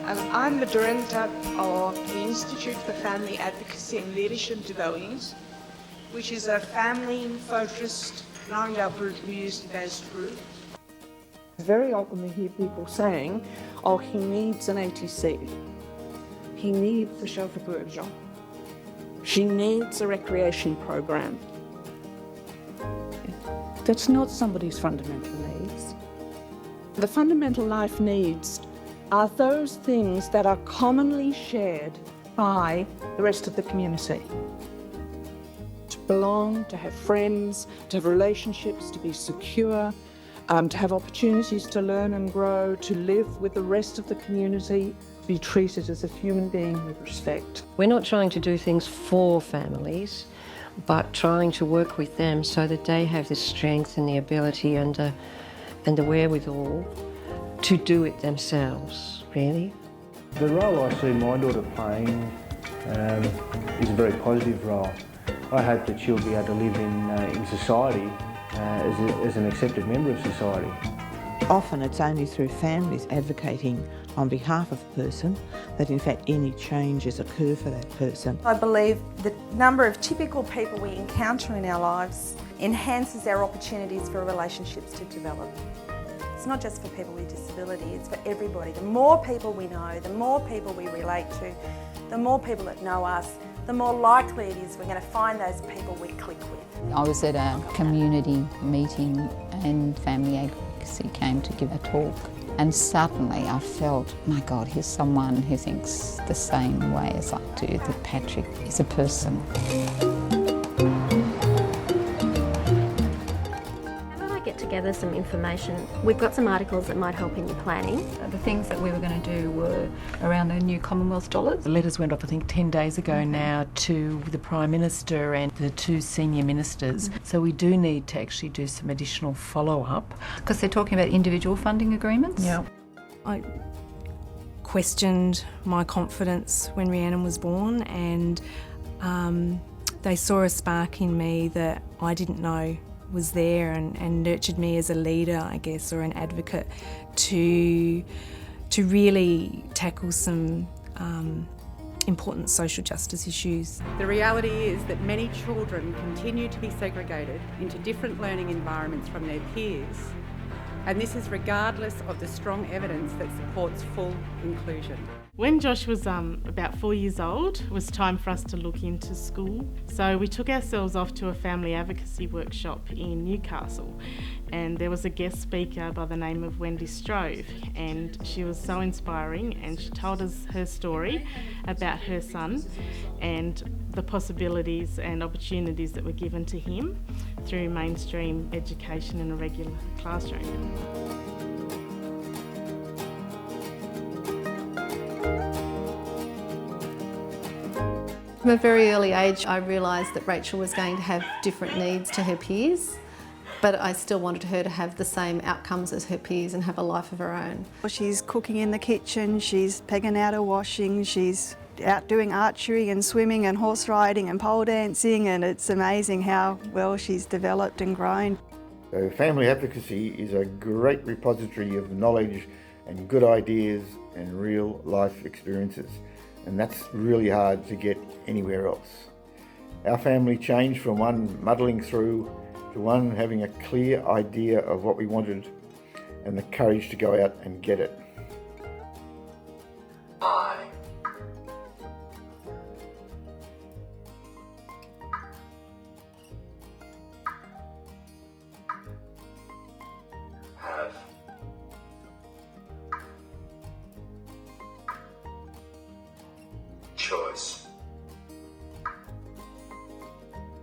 I'm the director of the Institute for Family Advocacy and Leadership Development, which is a family-focused, non-community-based group. Very often we hear people saying, oh, he needs an ATC. He needs a chauffeur. She needs a recreation program. That's not somebody's fundamental needs. The fundamental life needs are those things that are commonly shared by the rest of the community. To belong, to have friends, to have relationships, to be secure, to have opportunities to learn and grow, to live with the rest of the community, be treated as a human being with respect. We're not trying to do things for families, but trying to work with them so that they have the strength and the ability and the wherewithal to do it themselves, really. The role I see my daughter playing is a very positive role. I hope that she'll be able to live in society as an accepted member of society. Often it's only through families advocating on behalf of the person that in fact any changes occur for that person. I believe the number of typical people we encounter in our lives enhances our opportunities for relationships to develop. It's not just for people with disability, it's for everybody. The more people we know, the more people we relate to, the more people that know us, the more likely it is we're going to find those people we click with. I was at a community meeting and Family Advocacy came to give a talk, and suddenly I felt, my God, here's someone who thinks the same way as I do, that Patrick is a person. Get together some information. We've got some articles that might help in your planning. The things that we were going to do were around the new Commonwealth dollars. The letters went off, I think, 10 days ago now to the Prime Minister and the 2 senior ministers. So we do need to actually do some additional follow-up. Because they're talking about individual funding agreements. Yeah. I questioned my confidence when Rhiannon was born, and they saw a spark in me that I didn't know was there, and nurtured me as a leader, I guess, or an advocate to really tackle some important social justice issues. The reality is that many children continue to be segregated into different learning environments from their peers, and this is regardless of the strong evidence that supports full inclusion. When Josh was about 4 years old, it was time for us to look into school. So we took ourselves off to a family advocacy workshop in Newcastle, and there was a guest speaker by the name of Wendy Strove, and she was so inspiring, and she told us her story about her son and the possibilities and opportunities that were given to him through mainstream education in a regular classroom. From a very early age, I realised that Rachel was going to have different needs to her peers, but I still wanted her to have the same outcomes as her peers and have a life of her own. She's cooking in the kitchen, she's pegging out her washing, she's out doing archery and swimming and horse riding and pole dancing, and it's amazing how well she's developed and grown. So family advocacy is a great repository of knowledge and good ideas and real life experiences. And that's really hard to get anywhere else. Our family changed from one muddling through to one having a clear idea of what we wanted and the courage to go out and get it. I have choice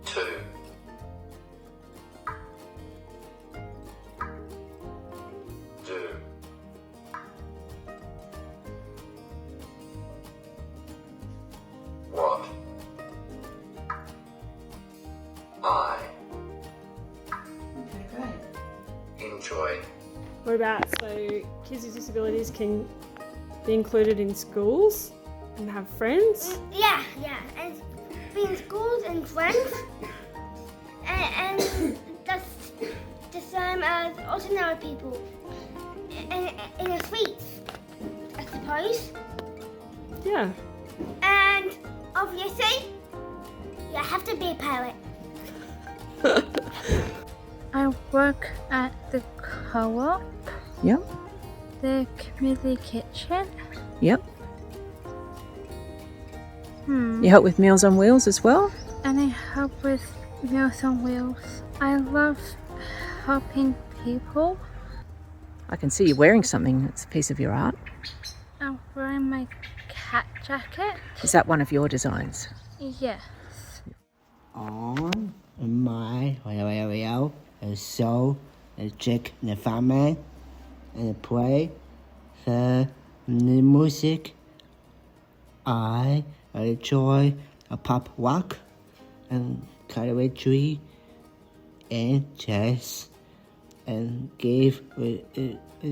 to do what I enjoy. What about so kids with disabilities can be included in schools and have friends? Yeah, and be in schools and friends, and that's the same as ordinary people in the streets, I suppose. Yeah. And obviously, you have to be a poet. I work at the co-op, Yep. the community kitchen. Yep. Hmm. You help with Meals on Wheels as well? And I help with Meals on Wheels. I love helping people. I can see you wearing something that's a piece of your art. I'm wearing my cat jacket. Is that one of your designs? Yes. On my so I check the family and play the music. I enjoy a pop rock and country and jazz and give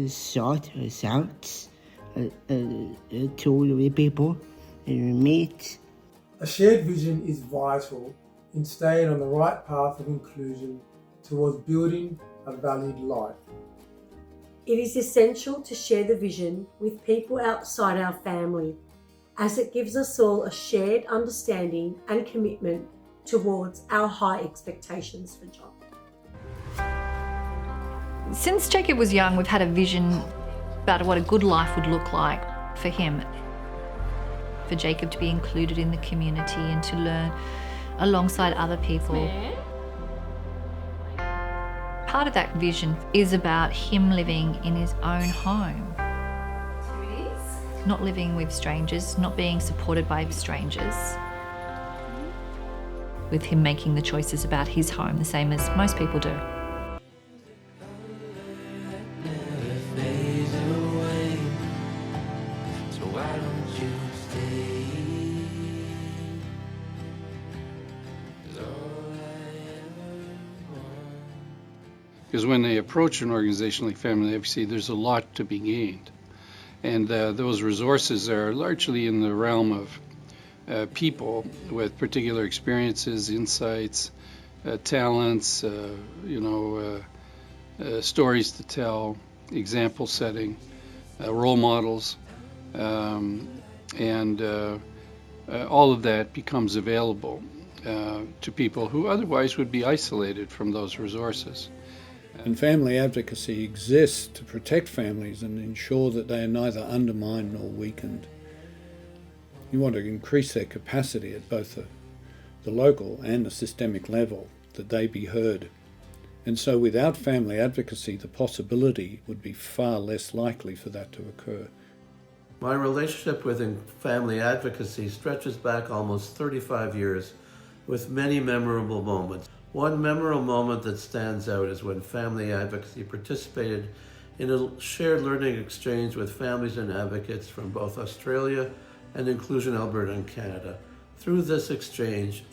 short sounds to the people and meet. A shared vision is vital in staying on the right path of inclusion towards building a valued life. It is essential to share the vision with people outside our family, as it gives us all a shared understanding and commitment towards our high expectations for John. Since Jacob was young, we've had a vision about what a good life would look like for him. For Jacob to be included in the community and to learn alongside other people. Part of that vision is about him living in his own home. Not living with strangers, not being supported by strangers. With him making the choices about his home, the same as most people do. Because when they approach an organization like Family Advocacy, there's a lot to be gained. And those resources are largely in the realm of people with particular experiences, insights, talents, stories to tell, example setting, role models, and all of that becomes available to people who otherwise would be isolated from those resources. And family advocacy exists to protect families and ensure that they are neither undermined nor weakened. You want to increase their capacity at both the local and the systemic level, that they be heard. And so without family advocacy, the possibility would be far less likely for that to occur. My relationship with family advocacy stretches back almost 35 years with many memorable moments. One memorable moment that stands out is when family advocacy participated in a shared learning exchange with families and advocates from both Australia and Inclusion Alberta and Canada. Through this exchange,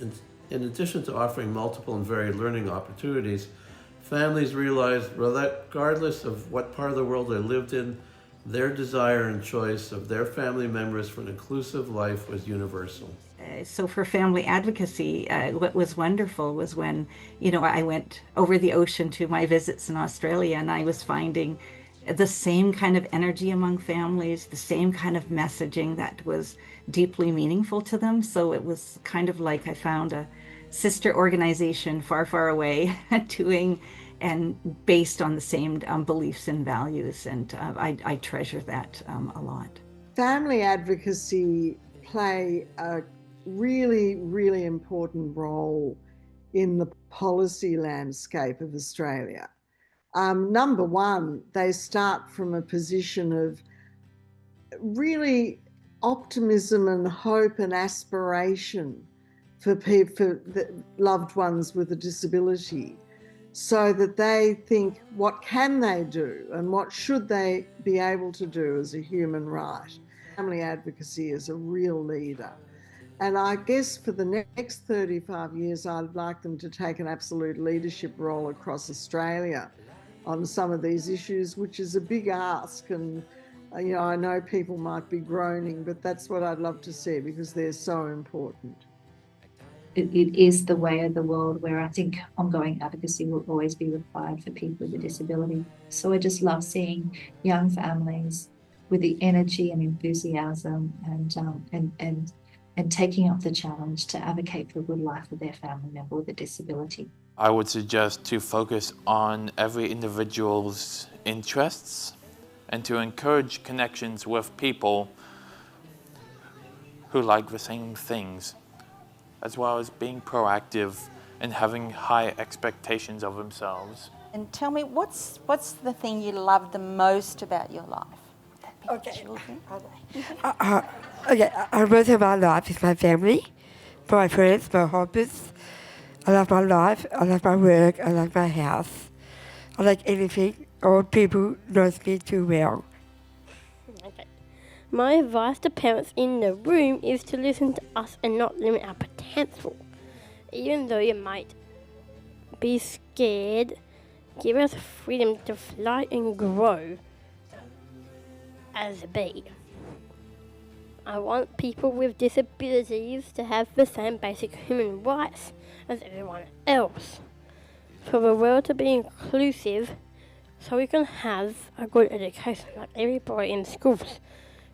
in addition to offering multiple and varied learning opportunities, families realized, regardless of what part of the world they lived in, their desire and choice of their family members for an inclusive life was universal. So for family advocacy, what was wonderful was when, I went over the ocean to my visits in Australia, and I was finding the same kind of energy among families, the same kind of messaging that was deeply meaningful to them. So it was kind of like I found a sister organization far, far away doing and based on the same beliefs and values. And I treasure that a lot. Family advocacy play a really, really important role in the policy landscape of Australia. Number one, they start from a position of really optimism and hope and aspiration for people, for the loved ones with a disability, so that they think, what can they do and what should they be able to do as a human right? Family advocacy is a real leader. And I guess for the next 35 years, I'd like them to take an absolute leadership role across Australia on some of these issues, which is a big ask. And, I know people might be groaning, but that's what I'd love to see because they're so important. It is the way of the world where I think ongoing advocacy will always be required for people with a disability. So I just love seeing young families with the energy and enthusiasm and taking up the challenge to advocate for a good life for their family member with a disability. I would suggest to focus on every individual's interests and to encourage connections with people who like the same things, as well as being proactive and having high expectations of themselves. And tell me, what's the thing you love the most about your life? Okay. Most of my life is my family, my friends, my hobbies. I love my life, I love my work, I love my house. I like anything. Old people knows me too well. Okay. My advice to parents in the room is to listen to us and not limit our potential. Even though you might be scared, give us freedom to fly and grow as a bee. I want people with disabilities to have the same basic human rights as everyone else. For the world to be inclusive, so we can have a good education like everybody in schools,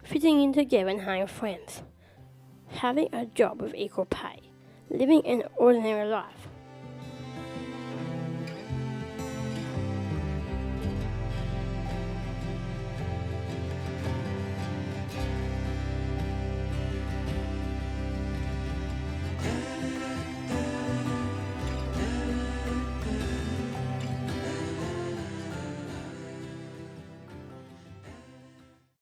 fitting in together and having friends, having a job with equal pay, living an ordinary life,